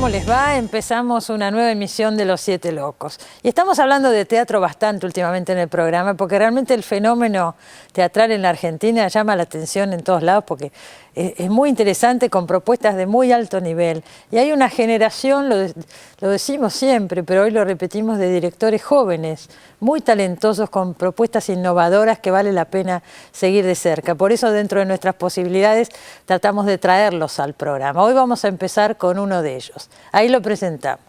¿cómo les va? Empezamos una nueva emisión de Los Siete Locos. Y estamos hablando de teatro bastante últimamente en el programa, porque realmente el fenómeno teatral en la Argentina llama la atención en todos lados, porque es muy interesante, con propuestas de muy alto nivel. Y hay una generación, lo decimos siempre, pero hoy lo repetimos, de directores jóvenes, muy talentosos, con propuestas innovadoras que vale la pena seguir de cerca. Por eso, dentro de nuestras posibilidades, tratamos de traerlos al programa. Hoy vamos a empezar con uno de ellos. Ahí lo presentamos.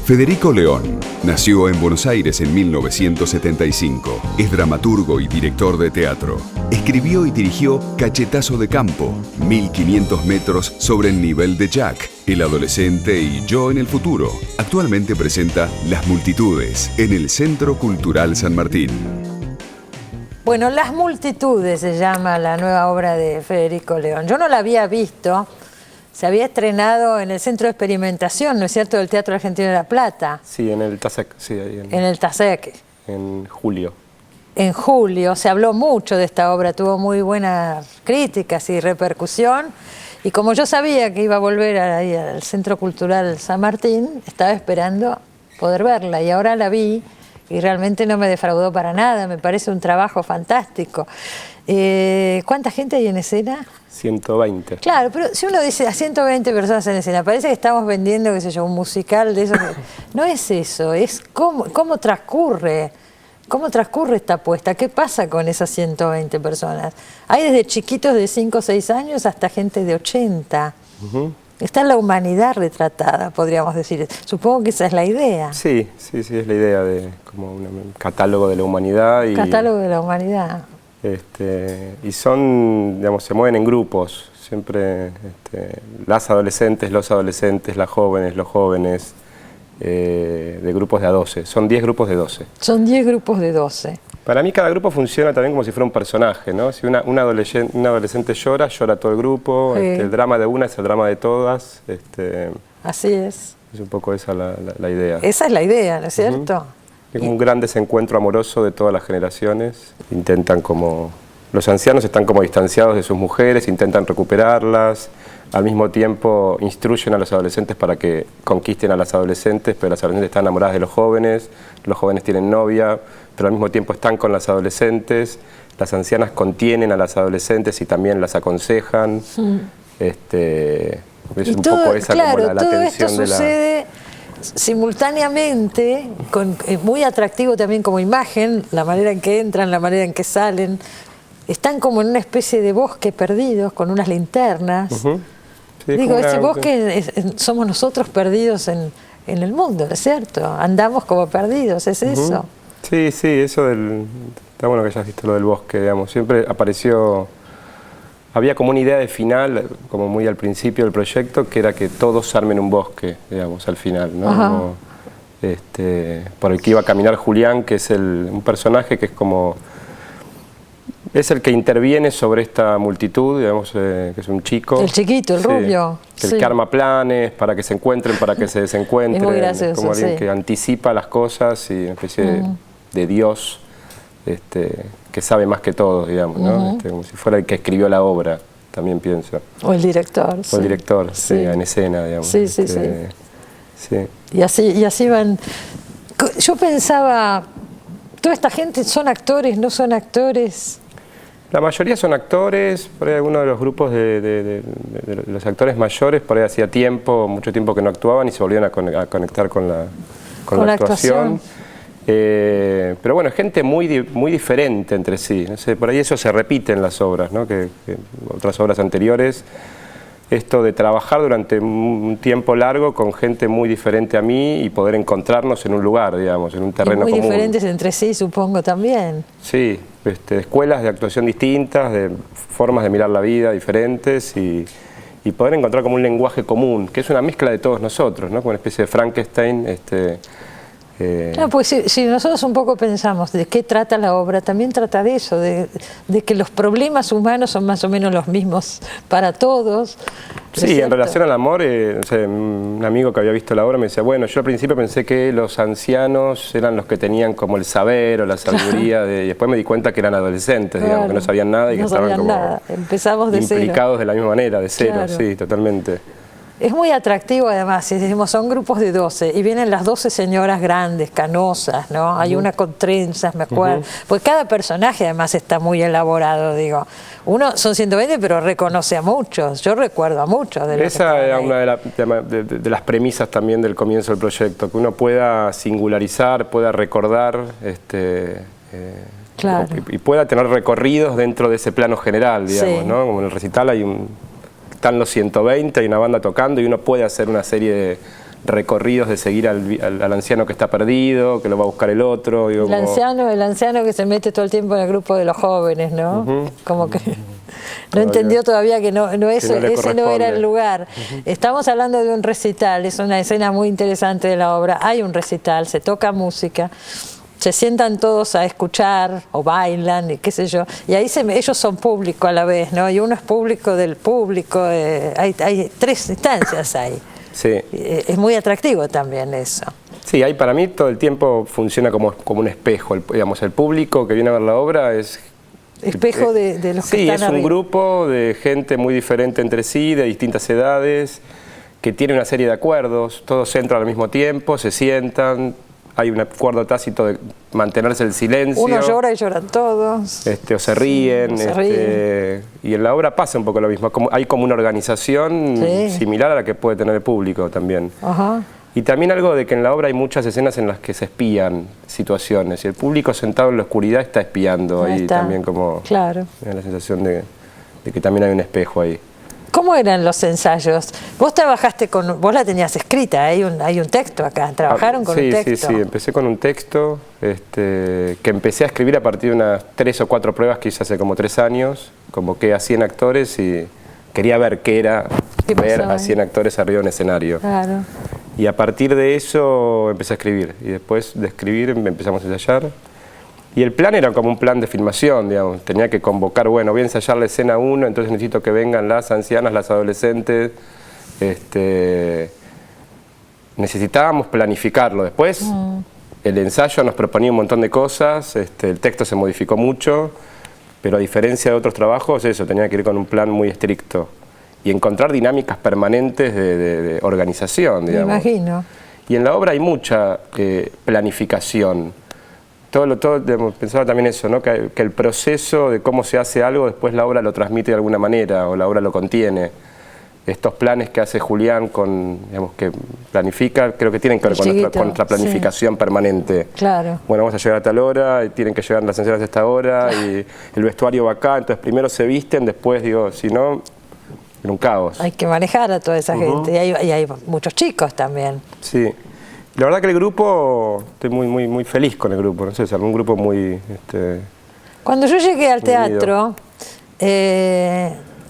Federico León nació en Buenos Aires en 1975. Es dramaturgo y director de teatro. Escribió y dirigió Cachetazo de Campo, 1500 metros sobre el nivel de Jack, El adolescente y yo en el futuro. Actualmente presenta Las multitudes en el Centro Cultural San Martín. Bueno, Las multitudes se llama la nueva obra de Federico León. Yo no la había visto. Se había estrenado en el Centro de Experimentación, ¿no es cierto?, del Teatro Argentino de La Plata. Sí, en el TASEC, sí, ahí en el TASEC. En julio. En julio, se habló mucho de esta obra, tuvo muy buenas críticas y repercusión. Y como yo sabía que iba a volver ahí al Centro Cultural San Martín, estaba esperando poder verla. Y ahora la vi y realmente no me defraudó para nada, me parece un trabajo fantástico. ¿Cuánta gente hay en escena? 120. Claro, pero si uno dice a 120 personas en escena, parece que estamos vendiendo, qué sé yo, un musical de eso. No es eso, es cómo transcurre esta apuesta, qué pasa con esas 120 personas. Hay desde chiquitos de 5 o 6 años hasta gente de 80. Está la humanidad retratada, podríamos decir. Supongo que esa es la idea. Sí, es la idea de como un catálogo de la humanidad. Catálogo de la humanidad. Y son, digamos, se mueven en grupos, siempre las adolescentes, los adolescentes, las jóvenes, los jóvenes, de grupos de a 12. Son 10 grupos de 12. Son 10 grupos de 12. Para mí cada grupo funciona también como si fuera un personaje, ¿no? Si una adolescente llora todo el grupo, sí. El drama de una es el drama de todas. Así es. Es un poco esa la idea. Esa es la idea, ¿no es cierto? Es un gran desencuentro amoroso de todas las generaciones. Los ancianos están como distanciados de sus mujeres, intentan recuperarlas. Al mismo tiempo instruyen a los adolescentes para que conquisten a las adolescentes, pero las adolescentes están enamoradas de los jóvenes tienen novia, pero al mismo tiempo están con las adolescentes. Las ancianas contienen a las adolescentes y también las aconsejan. Es un poco esa, claro, como la tensión de la... sucede simultáneamente, es muy atractivo también como imagen, la manera en que entran, la manera en que salen. Están como en una especie de bosque perdidos con unas linternas. Sí, digo, ese bosque somos nosotros perdidos en el mundo, ¿no es cierto? Andamos como perdidos, ¿es eso? Sí, eso está bueno que hayas visto lo del bosque, digamos. Siempre apareció... Había como una idea de final, como muy al principio del proyecto, que era que todos armen un bosque, digamos, al final, ¿no? Como, por el que iba a caminar Julián, que es un personaje que es como... Es el que interviene sobre esta multitud, digamos, que es un chico. El chiquito, el rubio. El que arma planes para que se encuentren, para que se desencuentren. Es muy gracioso, como alguien que anticipa las cosas y una especie de Dios que sabe más que todos, digamos, ¿no? Como si fuera el que escribió la obra, también pienso. O el director. O el director, sí, en escena, digamos. Sí. Y así van. Yo pensaba, ¿toda esta gente son actores, no son actores? La mayoría son actores, por ahí algunos de los grupos de los actores mayores, por ahí hacía mucho tiempo que no actuaban y se volvieron a conectar con la actuación. Pero bueno, gente muy diferente entre sí. No sé, por ahí eso se repite en las obras, ¿no? que otras obras anteriores. Esto de trabajar durante un tiempo largo con gente muy diferente a mí y poder encontrarnos en un lugar, digamos, en un terreno común. Muy diferentes entre sí, supongo, también. Sí, escuelas de actuación distintas, de formas de mirar la vida diferentes y poder encontrar como un lenguaje común, que es una mezcla de todos nosotros, ¿no? Como una especie de Frankenstein. Claro, pues si nosotros un poco pensamos de qué trata la obra, también trata de eso, de que los problemas humanos son más o menos los mismos para todos. Sí, en relación al amor, un amigo que había visto la obra me decía, bueno, yo al principio pensé que los ancianos eran los que tenían como el saber o la sabiduría, y después me di cuenta que eran adolescentes, digamos, que no sabían nada y que estaban como Empezamos de implicados cero. De la misma manera, de cero, sí, totalmente. Es muy atractivo además, si decimos son grupos de 12 y vienen las 12 señoras grandes, canosas, ¿no? Hay una con trenzas, me acuerdo. Pues cada personaje además está muy elaborado, digo. Uno son 120, pero reconoce a muchos. Yo recuerdo a muchos de los Esa era una de las premisas también del comienzo del proyecto, que uno pueda singularizar, pueda recordar, claro. y pueda tener recorridos dentro de ese plano general, digamos, Sí. ¿no? Como en el recital están los 120, hay una banda tocando y uno puede hacer una serie de recorridos de seguir al anciano que está perdido, que lo va a buscar el otro. Digo, El anciano que se mete todo el tiempo en el grupo de los jóvenes, ¿no? Como que no entendió todavía que ese no era el lugar. Estamos hablando de un recital, es una escena muy interesante de la obra. Hay un recital, se toca música, se sientan todos a escuchar o bailan y qué sé yo, y ahí ellos son público a la vez, ¿no? Y uno es público del público, hay 3 instancias ahí. Sí. Es muy atractivo también eso. Sí, ahí para mí todo el tiempo funciona como un espejo. Digamos, el público que viene a ver la obra es... Espejo de los que están Sí, es un arriba. grupo de gente muy diferente entre sí, de distintas edades, que tiene una serie de acuerdos, todos entran al mismo tiempo, se sientan, hay un acuerdo tácito de mantenerse el silencio. Uno llora y lloran todos. O se ríen, se ríen. Y en la obra pasa un poco lo mismo. Hay como una organización similar a la que puede tener el público también. Ajá. Y también algo de que en la obra hay muchas escenas en las que se espían situaciones. Y el público sentado en la oscuridad está espiando ahí también, como claro. me da la sensación de que también hay un espejo ahí. ¿Cómo eran los ensayos? Vos trabajaste vos la tenías escrita, hay un texto acá, trabajaron con un texto. Sí, empecé con un texto que empecé a escribir a partir de unas 3 o 4 pruebas que hice hace como 3 años. Convoqué a 100 actores y quería ver qué era ver a 100 actores arriba de un escenario. Claro. Y a partir de eso empecé a escribir. Y después de escribir empezamos a ensayar. Y el plan era como un plan de filmación, digamos. Tenía que convocar, bueno, voy a ensayar la escena 1, entonces necesito que vengan las ancianas, las adolescentes. Necesitábamos planificarlo. Después, el ensayo nos proponía un montón de cosas, el texto se modificó mucho, pero a diferencia de otros trabajos, eso, tenía que ir con un plan muy estricto. Y encontrar dinámicas permanentes de organización, digamos. Me imagino. Y en la obra hay mucha planificación. Pensaba también eso, ¿no? Que el proceso de cómo se hace algo, después la obra lo transmite de alguna manera, o la obra lo contiene. Estos planes que hace Julián, digamos, que planifica, creo que tienen que ver con nuestra planificación permanente. Claro. Bueno, vamos a llegar a tal hora, y tienen que llegar las ancianas a esta hora, y el vestuario va acá, entonces primero se visten, después, si no, era un caos. Hay que manejar a toda esa gente, y hay muchos chicos también. Sí. La verdad que el grupo, estoy muy feliz con el grupo, no sé, es un grupo muy... Cuando yo llegué al muy unido. teatro,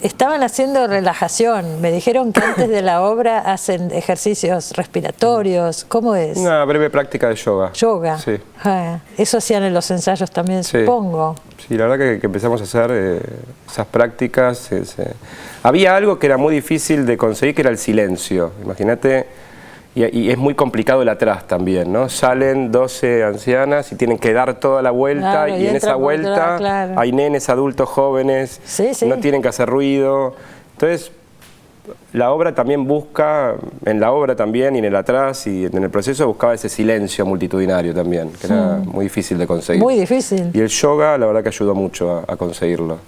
estaban haciendo relajación. Me dijeron que antes de la obra hacen ejercicios respiratorios. ¿Cómo es? Una breve práctica de yoga. Yoga. Sí. Eso hacían en los ensayos también, Sí. supongo. Sí, la verdad que empezamos a hacer esas prácticas. Había algo que era muy difícil de conseguir, que era el silencio. Imagínate... Y es muy complicado el atrás también, ¿no? Salen 12 ancianas y tienen que dar toda la vuelta, Claro, y en esa por vuelta atrás, claro. hay nenes, adultos, jóvenes, no tienen que hacer ruido. Entonces, la obra también busca, en la obra también y en el atrás y en el proceso buscaba ese silencio multitudinario también, que era muy difícil de conseguir. Muy difícil. Y el yoga, la verdad que ayudó mucho a conseguirlo.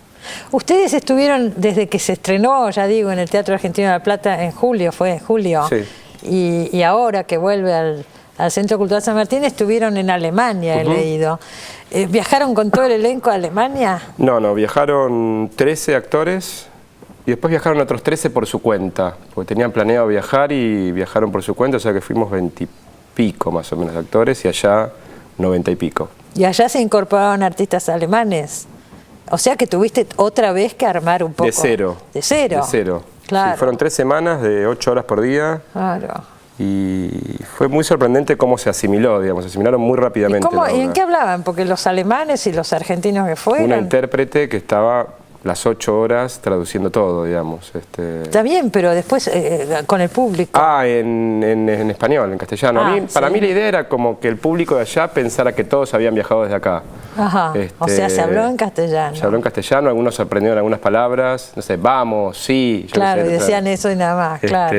Ustedes estuvieron desde que se estrenó, ya digo, en el Teatro Argentino de La Plata en julio, fue en julio. Sí. Y ahora que vuelve al Centro Cultural San Martín, estuvieron en Alemania, he leído. ¿Viajaron con todo el elenco a Alemania? No, viajaron 13 actores y después viajaron otros 13 por su cuenta, porque tenían planeado viajar y viajaron por su cuenta, o sea que fuimos 20 y pico más o menos actores y allá 90 y pico. Y allá se incorporaron artistas alemanes. O sea que tuviste otra vez que armar un poco. De cero. De cero. De cero. Claro. Sí, fueron 3 semanas de 8 horas por día. Claro. Y fue muy sorprendente cómo se asimiló, digamos, se asimilaron muy rápidamente. ¿Y en qué hablaban? Porque los alemanes y los argentinos que fueron... Una intérprete que estaba las 8 horas traduciendo todo, digamos. Está bien, pero después con el público. En español, en castellano. Para mí la idea era como que el público de allá pensara que todos habían viajado desde acá. Ajá, o sea, se habló en castellano. Se habló en castellano, algunos aprendieron algunas palabras, no sé, vamos, sí. Claro, y decían eso y nada más, claro.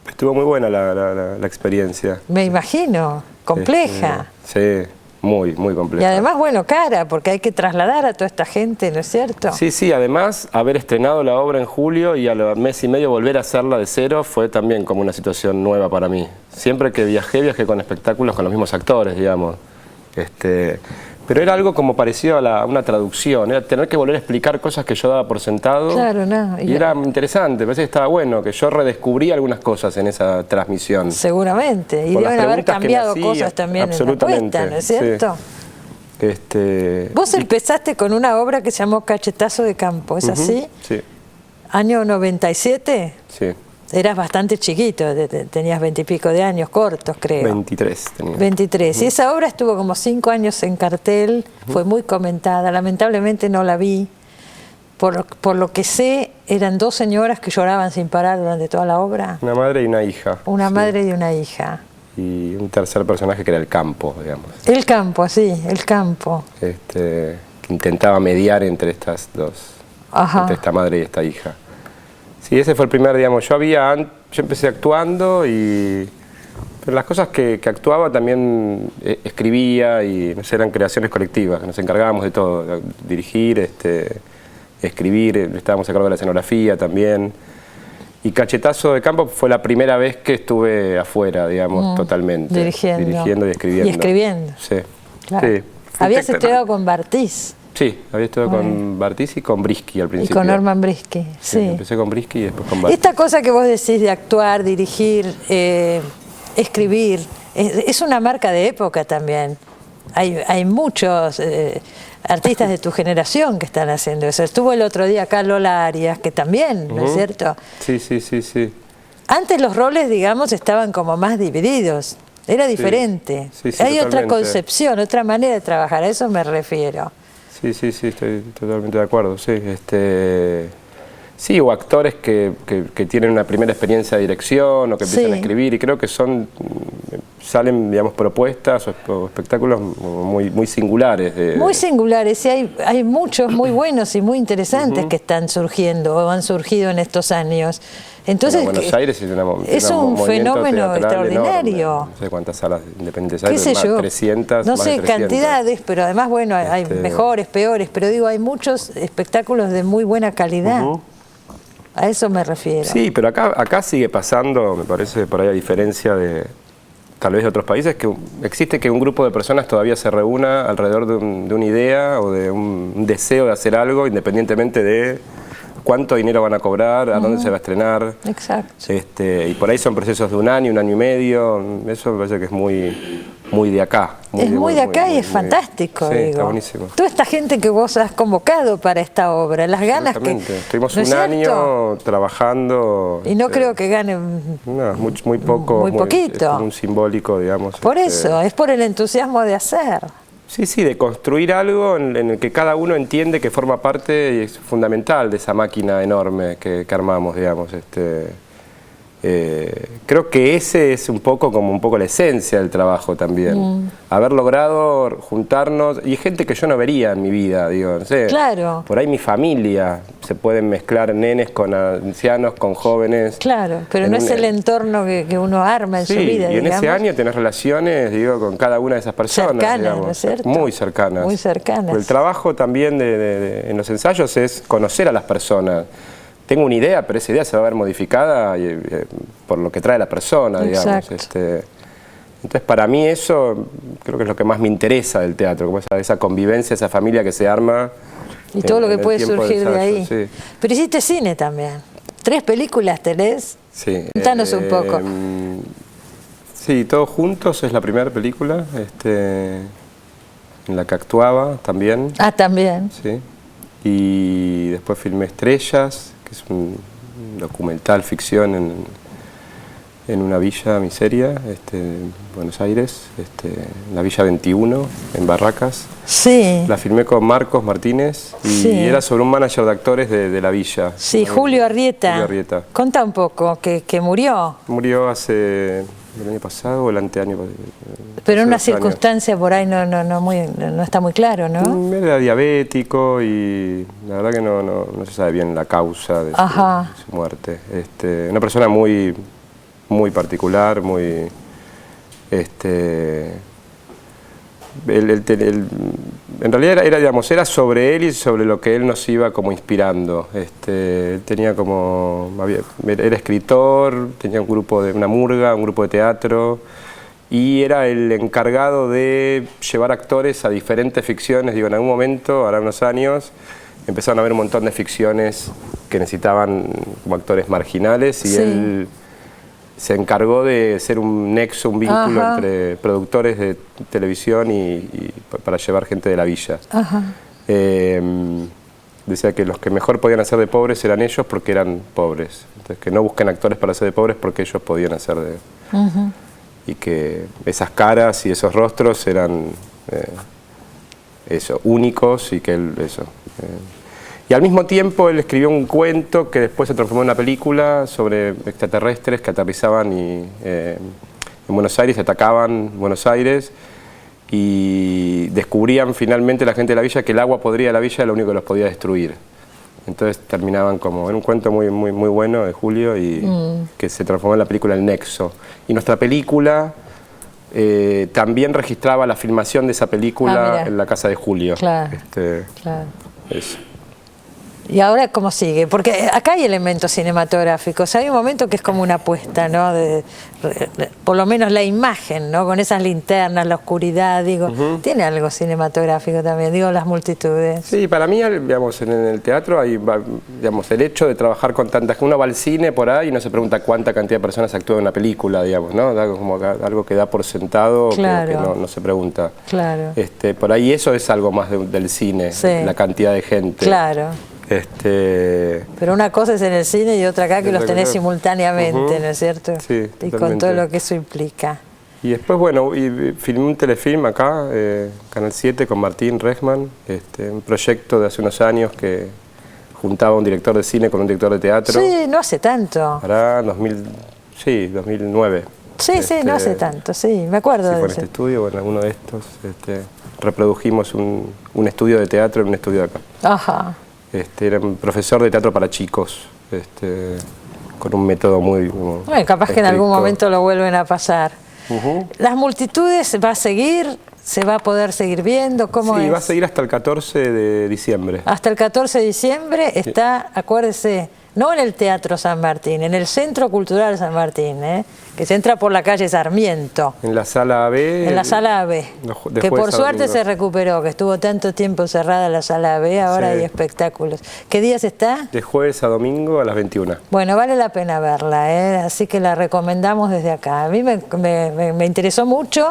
Estuvo muy buena la experiencia. Me imagino, compleja. Sí. Muy, muy compleja. Y además, bueno, cara, porque hay que trasladar a toda esta gente, ¿no es cierto? Sí, sí, además, haber estrenado la obra en julio y al mes y medio volver a hacerla de cero fue también como una situación nueva para mí. Siempre que viajé con espectáculos con los mismos actores, digamos. Pero era algo como parecido a una traducción, era tener que volver a explicar cosas que yo daba por sentado. Claro, no. Y era interesante, me parece que estaba bueno, que yo redescubrí algunas cosas en esa transmisión. Seguramente, y deben haber cambiado cosas también en la puesta, ¿no es cierto? Sí. Vos empezaste con una obra que se llamó Cachetazo de Campo, ¿es así? Sí. ¿Año 97? Sí. Eras bastante chiquito, tenías 20 y pico de años, cortos creo. 23 tenía. 23. Y esa obra estuvo como 5 años en cartel, fue muy comentada, lamentablemente no la vi. Por lo que sé, eran 2 señoras que lloraban sin parar durante toda la obra. Una madre y una hija. Una madre y una hija. Y un tercer personaje que era el campo, digamos. El campo, sí, el campo. Que intentaba mediar entre estas dos, entre esta madre y esta hija. Sí, ese fue el primer, digamos, yo empecé actuando pero las cosas que actuaba también escribía y no sé, eran creaciones colectivas, que nos encargábamos de todo, de dirigir, escribir, estábamos a cargo de la escenografía también. Y Cachetazo de Campo fue la primera vez que estuve afuera, digamos, totalmente. Dirigiendo y escribiendo. Y escribiendo. Sí. Claro. Sí. Habías estudiado con Bartiz. Sí, había estudiado con Bartiz y con Brisky al principio. Y con Norman Brisky, sí. Empecé con Brisky y después con Bartiz. Esta cosa que vos decís de actuar, dirigir, escribir, es una marca de época también. Hay muchos artistas de tu generación que están haciendo eso. Estuvo el otro día acá Lola Arias, que también, ¿no es cierto? Sí. Antes los roles, digamos, estaban como más divididos. Era diferente. Sí, hay totalmente. otra concepción, otra manera de trabajar, a eso me refiero. Sí, estoy totalmente de acuerdo, sí. Sí, o actores que tienen una primera experiencia de dirección o que empiezan a escribir y creo que salen, digamos, propuestas o espectáculos muy singulares. Muy singulares, y hay muchos muy buenos y muy interesantes que están surgiendo o han surgido en estos años. Entonces, Buenos Aires es un fenómeno extraordinario. Enorme. No sé cuántas salas independientes hay, más 300. No sé, cantidades, pero además, bueno, hay mejores, peores, pero digo, hay muchos espectáculos de muy buena calidad. A eso me refiero. Sí, pero acá sigue pasando, me parece, por ahí a diferencia de tal vez de otros países, que existe que un grupo de personas todavía se reúna alrededor de una idea o de un deseo de hacer algo, independientemente de cuánto dinero van a cobrar, a dónde se va a estrenar. Exacto. Y por ahí son procesos de un año y medio. Eso me parece que es muy de acá. Es muy de acá y es fantástico, sí, digo. Está buenísimo. Toda esta gente que vos has convocado para esta obra, las ganas que... Estuvimos un año trabajando. Y no creo que ganen... No, muy poco. Muy poquito. Es un simbólico, digamos. Por eso, es por el entusiasmo de hacer. Sí, de construir algo en el que cada uno entiende que forma parte y es fundamental de esa máquina enorme que armamos, digamos. Creo que ese es un poco la esencia del trabajo también. Haber logrado juntarnos, y gente que yo no vería en mi vida, digo, no sé. Claro. Por ahí mi familia, se pueden mezclar nenes con ancianos, con jóvenes. Claro, pero no es el entorno que uno arma en su vida, y en digamos. ese año tenés relaciones, digo, con cada una de esas personas. Cercanas, digamos, ¿no es cierto? Muy cercanas. Muy cercanas. El trabajo también en los ensayos es conocer a las personas. Tengo una idea, pero esa idea se va a ver modificada por lo que trae la persona, digamos. Entonces, para mí eso creo que es lo que más me interesa del teatro, como esa convivencia, esa familia que se arma. Y todo lo que puede surgir de ahí. Sí. Pero hiciste cine también. 3 películas tenés. Sí. Contanos un poco. Sí, Todos Juntos es la primera película en la que actuaba también. Ah, también. Sí. Y después filmé Estrellas, que es un documental ficción en una villa miseria, en Buenos Aires, la Villa 21, en Barracas. Sí. La filmé con Marcos Martínez y era sobre un manager de actores de la villa. Sí, Julio Arrieta. Julio Arrieta. Contá un poco, que murió. Murió hace el año pasado o el anteaño. Pero en una circunstancia por ahí no está muy claro, ¿no? Era diabético y la verdad que no se sabe bien la causa de su muerte. Una persona muy particular, muy... en realidad era sobre él y sobre lo que él nos iba como inspirando. Él tenía era escritor, tenía una murga, un grupo de teatro, y era el encargado de llevar actores a diferentes ficciones. Digo, en algún momento, ahora unos años, empezaron a haber un montón de ficciones que necesitaban como actores marginales y él se encargó de ser un nexo, un vínculo entre productores de televisión y para llevar gente de la villa. Decía que los que mejor podían hacer de pobres eran ellos porque eran pobres. Entonces, que no busquen actores para hacer de pobres porque ellos podían hacer de... Y que esas caras y esos rostros eran únicos y que él... Y al mismo tiempo él escribió un cuento que después se transformó en una película sobre extraterrestres que aterrizaban en Buenos Aires, atacaban Buenos Aires y descubrían finalmente la gente de la villa que el agua podrida de la villa era lo único que los podía destruir. Entonces terminaban como en un cuento muy bueno de Julio y que se transformó en la película El Nexo. Y nuestra película también registraba la filmación de esa película en la casa de Julio. Claro, Eso. ¿Y ahora cómo sigue? Porque acá hay elementos cinematográficos. Hay un momento que es como una apuesta, ¿no? Por lo menos la imagen, ¿no? Con esas linternas, la oscuridad, digo. Tiene algo cinematográfico también, digo, las multitudes. Sí, para mí, digamos, en el teatro hay, digamos, el hecho de trabajar con tantas... Uno va al cine por ahí y no se pregunta cuánta cantidad de personas actúa en una película, digamos, ¿no? Como algo que da por sentado, que no se pregunta. Claro. Por ahí eso es algo más del cine, la cantidad de gente. Claro. Pero una cosa es en el cine y otra acá que los tenés simultáneamente, ¿no es cierto? Sí, y con todo lo que eso implica. Y después, bueno, filmé un telefilm acá, Canal 7, con Martín Rejman, un proyecto de hace unos años que juntaba un director de cine con un director de teatro. Sí, no hace tanto. Hará 2009. Sí, no hace tanto, me acuerdo de eso. Fue en este estudio, en alguno de estos, reprodujimos un estudio de teatro en un estudio de acá. Era un profesor de teatro para chicos, con un método muy... Bueno, capaz que en algún momento lo vuelven a pasar. ¿Las multitudes va a seguir? ¿Se va a poder seguir viendo? ¿Cómo es? Sí, va a seguir hasta el 14 de diciembre. Hasta el 14 de diciembre está, acuérdese, no en el Teatro San Martín, en el Centro Cultural San Martín, que se entra por la calle Sarmiento. En la sala AB. En la sala AB, que por suerte se recuperó, que estuvo tanto tiempo cerrada la sala AB, ahora hay espectáculos. ¿Qué días está? De jueves a domingo a las 21. Bueno, vale la pena verla, así que la recomendamos desde acá. A mí me interesó mucho,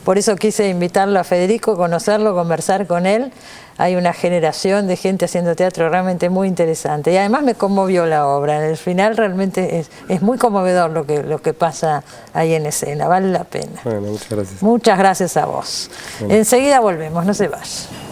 por eso quise invitarlo a Federico, conocerlo, conversar con él. Hay una generación de gente haciendo teatro realmente muy interesante. Y además me conmovió la obra. En el final realmente es muy conmovedor lo que pasa ahí en escena. Vale la pena. Bueno, muchas gracias. Muchas gracias a vos. Enseguida volvemos, no se vayan.